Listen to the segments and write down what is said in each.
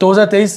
2023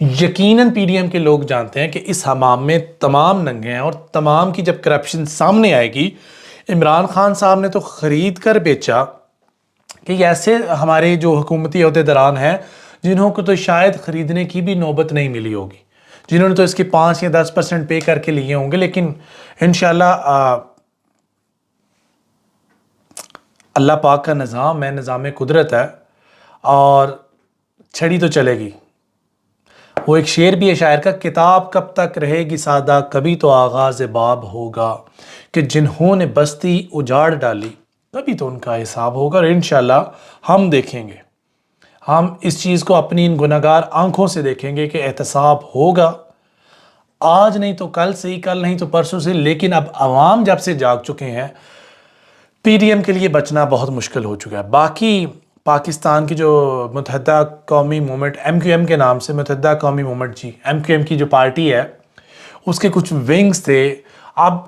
یقیناً P D M کے لوگ جانتے ہیں کہ اس حمام میں تمام ننگے ہیں، اور تمام کی جب کرپشن سامنے آئے گی، عمران خان صاحب نے تو خرید کر بیچا کہ ایسے ہمارے جو حکومتی عہدیداران ہیں جنہوں کو تو شاید خریدنے کی بھی نوبت نہیں ملی ہوگی، جنہوں نے تو اس کی 5 یا 10% پے کر کے لیے ہوں گے، لیکن انشاءاللہ اللہ پاک کا نظام ہے، نظام قدرت ہے، اور چھڑی تو چلے گی۔ وہ ایک شعر بھی ہے شاعر کا، کتاب کب تک رہے گی سادہ، کبھی تو آغاز باب ہوگا، کہ جنہوں نے بستی اجاڑ ڈالی کبھی تو ان کا حساب ہوگا، اور انشاءاللہ ہم دیکھیں گے، ہم اس چیز کو اپنی ان گناہگار آنکھوں سے دیکھیں گے کہ احتساب ہوگا، آج نہیں تو کل سے ہی، کل نہیں تو پرسوں سے، لیکن اب عوام جب سے جاگ چکے ہیں، پی ڈی ایم کے لیے بچنا بہت مشکل ہو چکا ہے۔ باقی پاکستان کی جو متحدہ قومی موومنٹ ایم کیو ایم کے نام سے متحدہ قومی موومنٹ، ایم کیو ایم کی جو پارٹی ہے، اس کے کچھ ونگز تھے۔ اب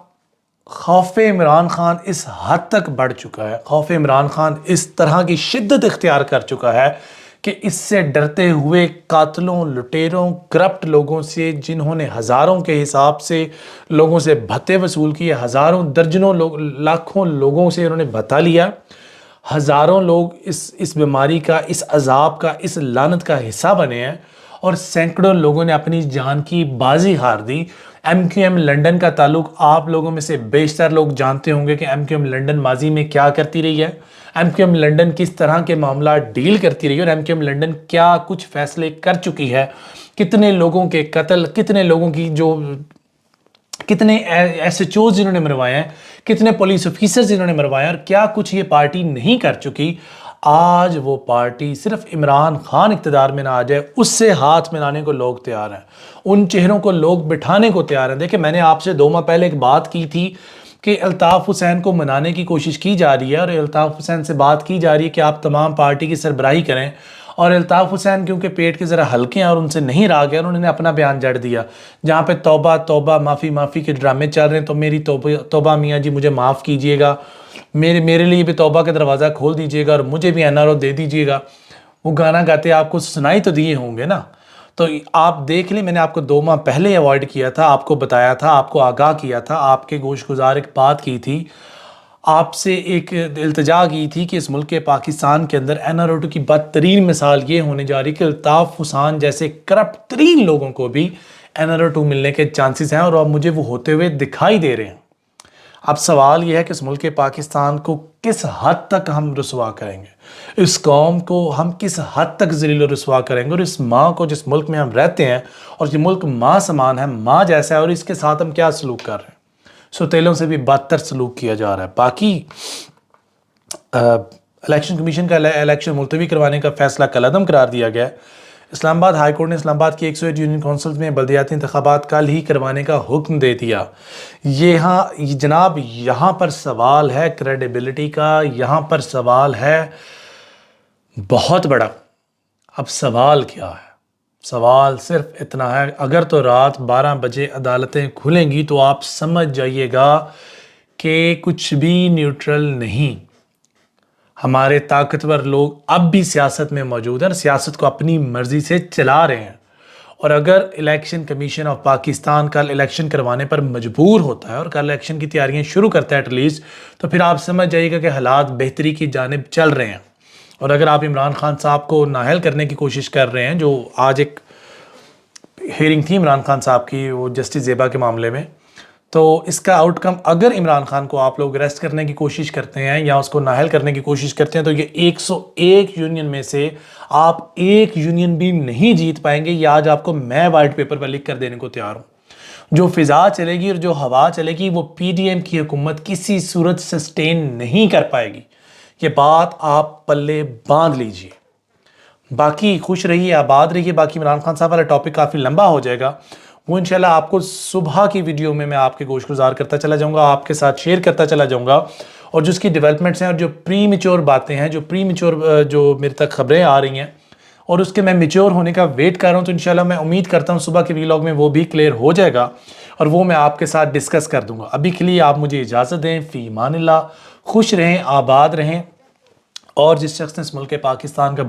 خوف عمران خان اس حد تک بڑھ چکا ہے، خوف عمران خان اس طرح کی شدت اختیار کر چکا ہے کہ اس سے ڈرتے ہوئے قاتلوں، لٹیروں، کرپٹ لوگوں سے، جنہوں نے ہزاروں کے حساب سے لوگوں سے بھتے وصول کیے، ہزاروں درجنوں لاکھوں لوگوں سے انہوں نے بھتا لیا، ہزاروں لوگ اس بیماری کا، اس عذاب کا، اس لعنت کا حصہ بنے ہیں، اور سینکڑوں لوگوں نے اپنی جان کی بازی ہار دی۔ ایم کیو ایم لنڈن کا تعلق آپ لوگوں میں سے بیشتر لوگ جانتے ہوں گے کہ ایم کیو ایم لنڈن ماضی میں کیا کرتی رہی ہے، ایم کیو ایم لنڈن کس طرح کے معاملات ڈیل کرتی رہی ہے، اور ایم کیو ایم لنڈن کیا کچھ فیصلے کر چکی ہے، کتنے لوگوں کے قتل، کتنے لوگوں کی کتنے ایس ایچ اوز جنہوں نے مروائے ہیں، کتنے پولیس آفیسرز جنہوں نے مروائے ہیں، اور کیا کچھ یہ پارٹی نہیں کر چکی۔ آج وہ پارٹی صرف عمران خان اقتدار میں نہ آ جائے، اس سے ہاتھ ملانے کو لوگ تیار ہیں، ان چہروں کو لوگ بٹھانے کو تیار ہیں۔ دیکھیں، میں نے آپ سے 2 ماہ پہلے ایک بات کی تھی کہ الطاف حسین کو منانے کی کوشش کی جا رہی ہے، اور الطاف حسین سے بات کی جا رہی ہے کہ آپ تمام پارٹی کی سربراہی کریں، اور الطاف حسین کیونکہ پیٹ کے ذرا ہلکے ہیں اور ان سے نہیں رہا گیا، انہوں نے اپنا بیان جڑ دیا، جہاں پہ توبہ توبہ، معافی معافی کے ڈرامے چل رہے ہیں، تو میری توبہ میاں جی مجھے معاف کیجئے گا، میرے لیے بھی توبہ کا دروازہ کھول دیجئے گا، اور مجھے بھی این آر او دے دیجئے گا۔ وہ گانا گاتے آپ کو سنائی تو دیے ہوں گے نا، تو آپ دیکھ لیں، میں نے آپ کو 2 ماہ پہلے اوائڈ کیا تھا، آپ کو بتایا تھا، آپ کو آگاہ کیا تھا، آپ کے گوش گزار ایک بات کی تھی، آپ سے ایک التجا کی تھی کہ اس ملک پاکستان کے اندر این آر او کی بدترین مثال یہ ہونے جا رہی کہ الطاف حسین جیسے کرپٹ ترین لوگوں کو بھی این آر او ملنے کے چانسز ہیں، اور اب مجھے وہ ہوتے ہوئے دکھائی دے رہے ہیں۔ اب سوال یہ ہے کہ اس ملک پاکستان کو کس حد تک ہم رسوا کریں گے، اس قوم کو ہم کس حد تک ذلیل و رسوا کریں گے، اور اس ماں کو جس ملک میں ہم رہتے ہیں، اور یہ ملک ماں سمان ہے، ماں جیسا ہے، اور اس کے ساتھ ہم کیا سلوک کر رہے ہیں، سوتیلوں سے بھی بدتر سلوک کیا جا رہا ہے۔ باقی الیکشن کمیشن کا الیکشن ملتوی کروانے کا فیصلہ کالعدم قرار دیا گیا ہے۔ اسلام آباد ہائی کورٹ نے اسلام آباد کی 108 یونین کونسلز میں بلدیاتی انتخابات کل ہی کروانے کا حکم دے دیا۔ جناب، یہاں پر سوال ہے کریڈیبلٹی کا، یہاں پر سوال ہے بہت بڑا۔ اب سوال کیا ہے؟ سوال صرف اتنا ہے، اگر تو رات 12 بجے عدالتیں کھلیں گی تو آپ سمجھ جائیے گا کہ کچھ بھی نیوٹرل نہیں۔ ہمارے طاقتور لوگ اب بھی سیاست میں موجود ہیں، اور سیاست کو اپنی مرضی سے چلا رہے ہیں، اور اگر الیکشن کمیشن آف پاکستان کل الیکشن کروانے پر مجبور ہوتا ہے، اور کل الیکشن کی تیاریاں شروع کرتا ہے ایٹ لیسٹ، تو پھر آپ سمجھ جائیے گا کہ حالات بہتری کی جانب چل رہے ہیں۔ اور اگر آپ عمران خان صاحب کو نااہل کرنے کی کوشش کر رہے ہیں، جو آج ایک ہیئرنگ تھی عمران خان صاحب کی وہ جسٹس زیبا کے معاملے میں، تو اس کا آؤٹ کم، اگر عمران خان کو آپ لوگ اریسٹ کرنے کی کوشش کرتے ہیں یا اس کو نااہل کرنے کی کوشش کرتے ہیں، تو یہ 101 یونین میں سے آپ 1 یونین بھی نہیں جیت پائیں گے۔ یہ آج آپ کو میں وائٹ پیپر پر لکھ کر دینے کو تیار ہوں۔ جو فضا چلے گی اور جو ہوا چلے گی، وہ پی ڈی ایم کی حکومت کسی صورت سسٹین نہیں کر پائے گی۔ یہ بات آپ پلے باندھ لیجئے۔ باقی خوش رہیے، آباد رہیے۔ باقی عمران خان صاحب والا ٹاپک کافی لمبا ہو جائے گا، وہ انشاءاللہ آپ کو صبح کی ویڈیو میں آپ کے گوش گزار کرتا چلا جاؤں گا، آپ کے ساتھ شیئر کرتا چلا جاؤں گا، اور جو اس کی ڈیولپمنٹس ہیں اور جو پری میچور باتیں ہیں، جو پری میچور جو میرے تک خبریں آ رہی ہیں، اور اس کے میں میچور ہونے کا ویٹ کر رہا ہوں، تو انشاءاللہ میں امید کرتا ہوں صبح کے ویلاگ میں وہ بھی کلیئر ہو جائے گا، اور وہ میں آپ کے ساتھ ڈسکس کر دوں گا۔ ابھی کے لیے آپ مجھے اجازت دیں، فی امان اللہ، خوش رہیں، آباد رہیں، اور جس شخص نے اس ملک پاکستان کا